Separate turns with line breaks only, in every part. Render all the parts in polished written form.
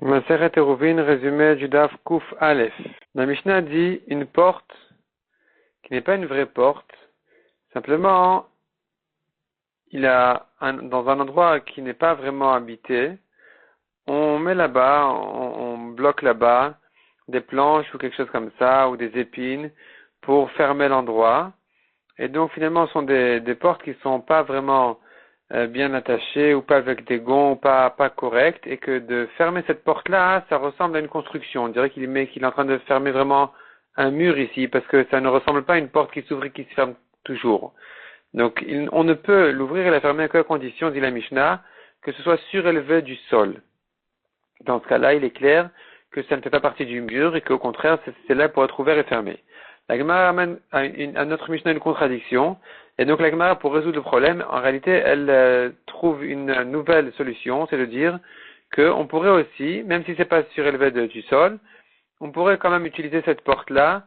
Maseret Eruvin, résumé du Daf Kuf Aleph. La Mishnah dit une porte qui n'est pas une vraie porte. Simplement, dans un endroit qui n'est pas vraiment habité, on met là-bas, on bloque là-bas des planches ou quelque chose comme ça, ou des épines pour fermer l'endroit. Et donc finalement, ce sont des portes qui sont pas vraiment bien attachées ou pas avec des gonds ou pas correctes, et que de fermer cette porte-là, ça ressemble à une construction. On dirait qu'il est en train de fermer vraiment un mur ici, parce que ça ne ressemble pas à une porte qui s'ouvre et qui se ferme toujours. Donc on ne peut l'ouvrir et la fermer à quelle condition, dit la Mishnah, que ce soit surélevé du sol. Dans ce cas-là, il est clair que ça ne fait pas partie du mur et qu'au contraire, c'est là pour être ouvert et fermé. La Gemara amène à notre Mishnah une contradiction, et donc la Gemara, pour résoudre le problème, en réalité, elle trouve une nouvelle solution, c'est de dire qu'on pourrait aussi, même si c'est pas surélevé du sol, on pourrait quand même utiliser cette porte-là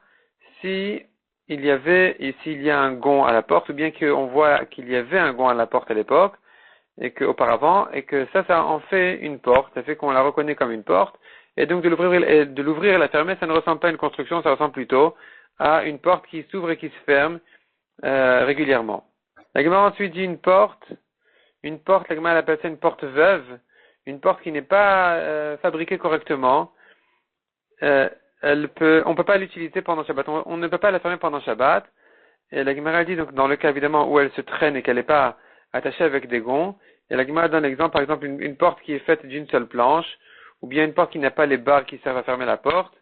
s'il y a un gond à la porte, ou bien qu'on voit qu'il y avait un gond à la porte à l'époque, et qu'auparavant, et que ça en fait une porte, ça fait qu'on la reconnaît comme une porte, et donc de l'ouvrir et la fermer, ça ne ressemble pas à une construction, ça ressemble plutôt à une porte qui s'ouvre et qui se ferme régulièrement. La Gemara ensuite dit une porte, la Gemara appelle ça une porte veuve, une porte qui n'est pas fabriquée correctement. On peut pas l'utiliser pendant Shabbat, on ne peut pas la fermer pendant Shabbat. Et la Gemara dit donc dans le cas évidemment où elle se traîne et qu'elle n'est pas attachée avec des gonds. Et la Gemara donne l'exemple, par exemple, une porte qui est faite d'une seule planche, ou bien une porte qui n'a pas les barres qui servent à fermer la porte.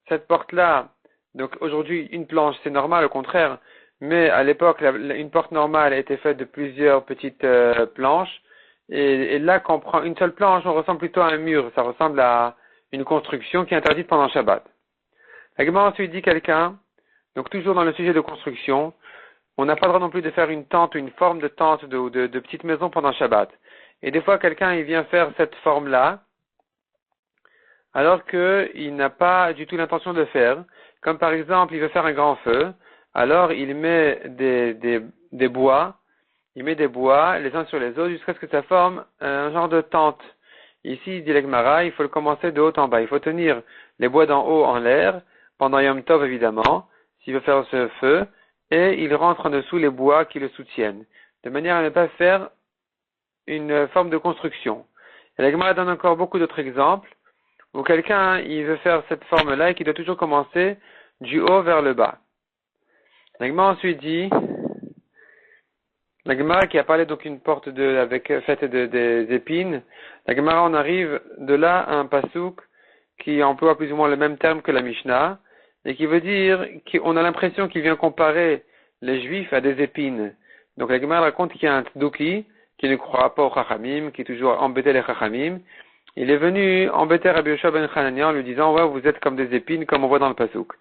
Cette porte-là, donc aujourd'hui, une planche, c'est normal, au contraire, mais à l'époque, une porte normale a été faite de plusieurs petites planches, et là, quand on prend une seule planche, on ressemble plutôt à un mur, ça ressemble à une construction qui est interdite pendant Shabbat. La Gemara ensuite dit quelqu'un, donc toujours dans le sujet de construction, on n'a pas le droit non plus de faire une tente ou une forme de tente ou de petite maison pendant Shabbat. Et des fois, quelqu'un, il vient faire cette forme-là, alors qu'il n'a pas du tout l'intention de le faire. Comme par exemple, il veut faire un grand feu, alors il met des bois, les uns sur les autres, jusqu'à ce que ça forme un genre de tente. Ici, dit la Gemara, il faut le commencer de haut en bas. Il faut tenir les bois d'en haut en l'air, pendant Yom Tov évidemment, s'il veut faire ce feu, et il rentre en dessous les bois qui le soutiennent, de manière à ne pas faire une forme de construction. Et la Gemara donne encore beaucoup d'autres exemples, où quelqu'un il veut faire cette forme-là et qui doit toujours commencer du haut vers le bas. La Gemara ensuite dit, la Gemara qui a parlé donc une porte faite des épines, la Gemara on arrive de là à un pasouk qui emploie plus ou moins le même terme que la Mishnah, et qui veut dire qu'on a l'impression qu'il vient comparer les Juifs à des épines. Donc la Gemara raconte qu'il y a un tzduki qui ne croit pas aux Chachamim, qui est toujours embêté les Chachamim. Il est venu embêter Rabbi Yoshua ben Hanania en lui disant, ouais, vous êtes comme des épines, comme on voit dans le pasouk.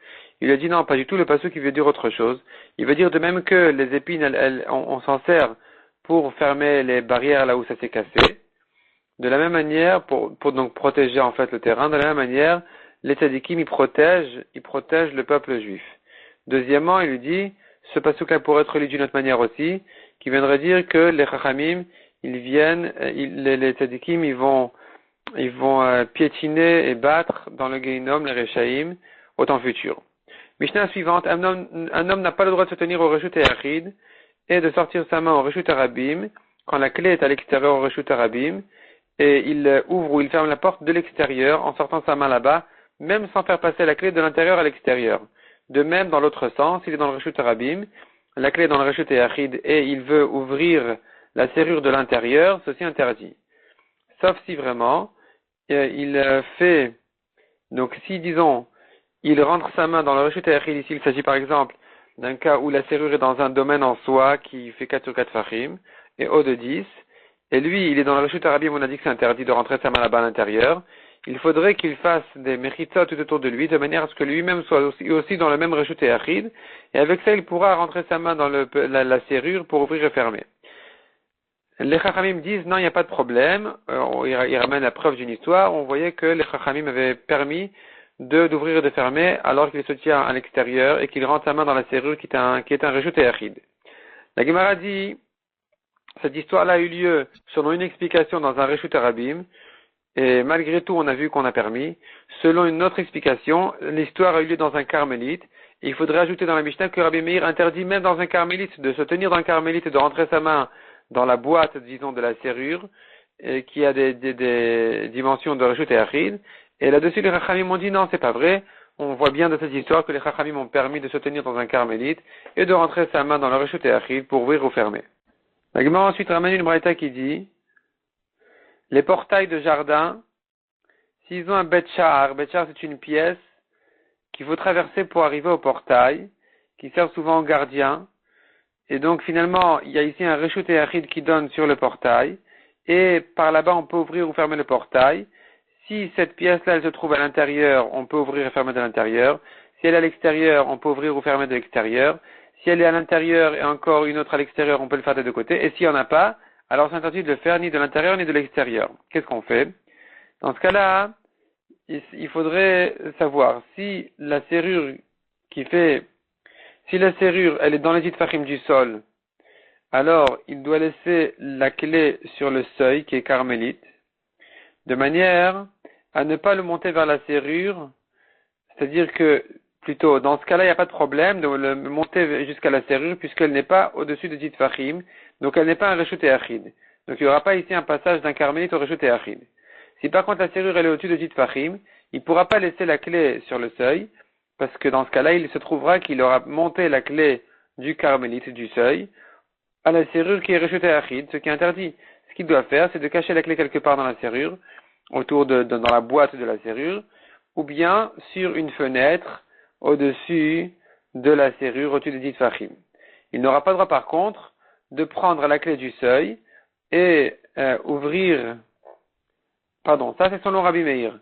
Il lui a dit non, pas du tout, le pasouk il veut dire autre chose. Il veut dire de même que les épines, on s'en sert pour fermer les barrières là où ça s'est cassé. De la même manière, pour donc protéger en fait le terrain, de la même manière, les tzadikim, ils protègent le peuple juif. Deuxièmement, il lui dit, ce pasuk-là pourrait être lu d'une autre manière aussi, qui viendrait dire que les chachamim, les tzadikim, ils vont piétiner et battre dans le Gehinom les Rechaim au temps futur. Mishnah suivante, un homme n'a pas le droit de se tenir au Reshut Yachid et de sortir sa main au Reshut Arabim quand la clé est à l'extérieur au Reshut Arabim, et il ouvre ou il ferme la porte de l'extérieur en sortant sa main là-bas, même sans faire passer la clé de l'intérieur à l'extérieur. De même, dans l'autre sens, il est dans le Reshut Arabim, la clé est dans le Reshut Yachid et il veut ouvrir la serrure de l'intérieur, ceci interdit. Sauf si vraiment, il fait, donc si disons, il rentre sa main dans le Reshut Yachid, ici il s'agit par exemple d'un cas où la serrure est dans un domaine en soi qui fait 4 sur 4 fachim, et haut de 10, et lui il est dans le Reshut Arabim, on a dit que c'est interdit de rentrer sa main là-bas à l'intérieur, il faudrait qu'il fasse des mechitzot tout autour de lui, de manière à ce que lui-même soit aussi dans le même Reshut Yachid, et avec ça il pourra rentrer sa main dans la serrure pour ouvrir et fermer. Les Chachamim disent non, il n'y a pas de problème. Ils ramènent la preuve d'une histoire. On voyait que les Chachamim avaient permis d'ouvrir et de fermer alors qu'il se tient à l'extérieur et qu'il rentre sa main dans la serrure qui est un Reshut Yachid. La Gemara dit, cette histoire-là a eu lieu selon une explication dans un Reshut Arabim, Et malgré tout, on a vu qu'on a permis. Selon une autre explication, l'histoire a eu lieu dans un carmélite. Et il faudrait ajouter dans la Mishnah que Rabbi Meir interdit même dans un carmélite de se tenir dans un carmélite et de rentrer sa main dans la boîte, disons, de la serrure, qui a des dimensions de Reshut et Achid. Et là-dessus, les Chachamim ont dit non, c'est pas vrai. On voit bien dans cette histoire que les Chachamim ont permis de se tenir dans un carmélite et de rentrer sa main dans le Reshut et Achid pour ouvrir ou fermer. La Gemara ensuite ramène une braïta qui dit les portails de jardin, s'ils ont un bet sha'ar c'est une pièce qu'il faut traverser pour arriver au portail, qui sert souvent aux gardiens. Et donc finalement, il y a ici un Reshut et Achid qui donne sur le portail, et par là-bas on peut ouvrir ou fermer le portail. Si cette pièce-là elle se trouve à l'intérieur, on peut ouvrir et fermer de l'intérieur. Si elle est à l'extérieur, on peut ouvrir ou fermer de l'extérieur. Si elle est à l'intérieur et encore une autre à l'extérieur, on peut le faire des deux côtés. Et s'il n'y en a pas, alors c'est interdit de le faire ni de l'intérieur ni de l'extérieur. Qu'est-ce qu'on fait? Dans ce cas-là, il faudrait savoir si la serrure elle est dans les itfachim du sol, alors il doit laisser la clé sur le seuil qui est carmélite, de manière à ne pas le monter vers la serrure, c'est-à-dire que plutôt dans ce cas-là il n'y a pas de problème de le monter jusqu'à la serrure puisqu'elle n'est pas au-dessus de itfachim, donc elle n'est pas un Reshut et Achid. Donc il n'y aura pas ici un passage d'un carmélite au Reshut et Achid. Si par contre la serrure elle est au-dessus de Titfachim, il ne pourra pas laisser la clé sur le seuil, parce que dans ce cas-là, il se trouvera qu'il aura monté la clé du carmélite, du seuil, à la serrure qui est Reshut et Achid, ce qui est interdit. Ce qu'il doit faire, c'est de cacher la clé quelque part dans la serrure, dans la boîte de la serrure, ou bien sur une fenêtre au-dessus de la serrure, au-dessus de Titfachim. Il n'aura pas le droit par contre de prendre la clé du seuil et ouvrir. Pardon, ça c'est selon Rabbi Meir.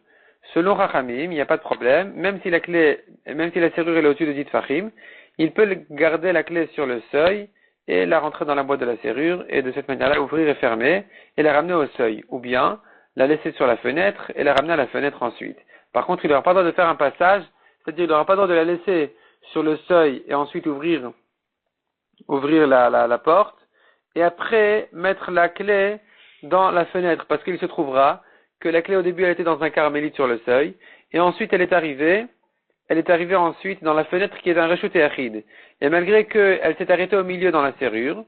Selon Chachamim, il n'y a pas de problème, même si la serrure est au-dessus de Titfachim, il peut garder la clé sur le seuil et la rentrer dans la boîte de la serrure et de cette manière-là ouvrir et fermer et la ramener au seuil. Ou bien la laisser sur la fenêtre et la ramener à la fenêtre ensuite. Par contre, il n'aura pas le droit de faire un passage, c'est-à-dire il n'aura pas le droit de la laisser sur le seuil et ensuite ouvrir la porte et après mettre la clé dans la fenêtre parce qu'il se trouvera que la clé au début elle était dans un carmélite sur le seuil, et ensuite elle est arrivée ensuite dans la fenêtre qui est un Reshut et Achid. Et malgré qu'elle s'est arrêtée au milieu dans la serrure,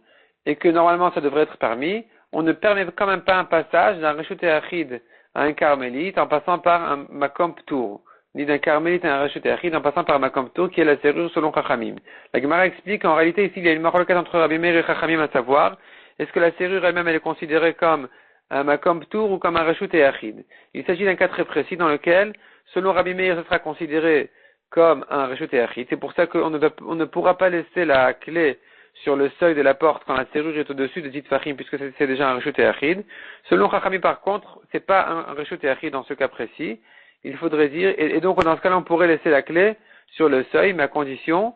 et que normalement ça devrait être permis, on ne permet quand même pas un passage d'un Reshut et Achid à un carmélite en passant par un Makom Ptour, ni d'un carmélite à un Reshut et Achid en passant par un Makom Ptour qui est la serrure selon Chachamim. La Gemara explique qu'en réalité ici il y a une marloquette entre Rabbi Meir et Chachamim à savoir, est-ce que la serrure elle-même elle est considérée comme un Makom Ptour ou comme un Reshut et Achid. Il s'agit d'un cas très précis dans lequel, selon Rabbi Meir, ce sera considéré comme un Reshut et Achid. C'est pour ça qu'on ne pourra pas laisser la clé sur le seuil de la porte quand la serrure est au-dessus de Titfachim, puisque c'est déjà un Reshut et Achid. Selon Chachamim, par contre, c'est pas un Reshut et Achid dans ce cas précis. Il faudrait dire, et donc dans ce cas-là, on pourrait laisser la clé sur le seuil, mais à condition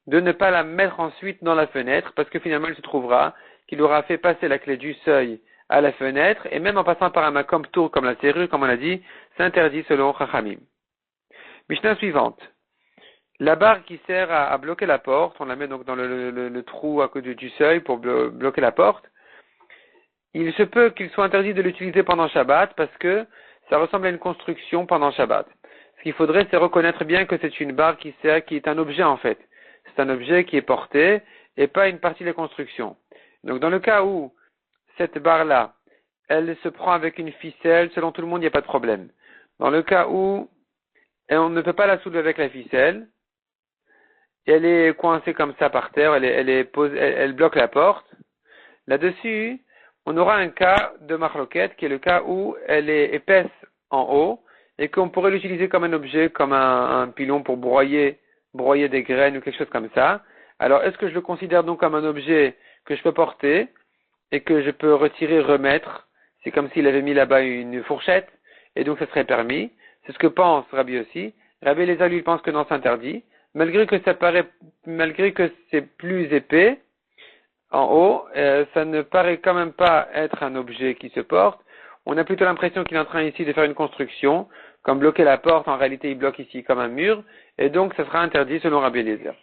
de ne pas la mettre ensuite dans la fenêtre, parce que finalement, il se trouvera qu'il aura fait passer la clé du seuil à la fenêtre, et même en passant par un Makom Ptour comme la serrure, comme on a dit, c'est interdit selon Chachamim. Mishnah suivante. La barre qui sert à bloquer la porte, on la met donc dans le trou à côté du seuil pour bloquer la porte. Il se peut qu'il soit interdit de l'utiliser pendant Shabbat parce que ça ressemble à une construction pendant Shabbat. Ce qu'il faudrait, c'est reconnaître bien que c'est une barre qui est un objet en fait. C'est un objet qui est porté et pas une partie de la construction. Donc dans le cas où cette barre-là, elle se prend avec une ficelle, selon tout le monde, il n'y a pas de problème. Dans le cas où on ne peut pas la soulever avec la ficelle, elle est coincée comme ça par terre, elle bloque la porte. Là-dessus, on aura un cas de marloquette, qui est le cas où elle est épaisse en haut, et qu'on pourrait l'utiliser comme un objet, comme un pilon pour broyer des graines ou quelque chose comme ça. Alors, est-ce que je le considère donc comme un objet que je peux porter, et que je peux retirer, remettre? C'est comme s'il avait mis là-bas une fourchette, et donc ça serait permis. C'est ce que pense Rabbi aussi. Rabbi Eliezer, lui, pense que non, c'est interdit. Malgré que c'est plus épais, en haut, ça ne paraît quand même pas être un objet qui se porte. On a plutôt l'impression qu'il est en train ici de faire une construction, comme bloquer la porte, en réalité il bloque ici comme un mur, et donc ça sera interdit selon Rabbi Eliezer.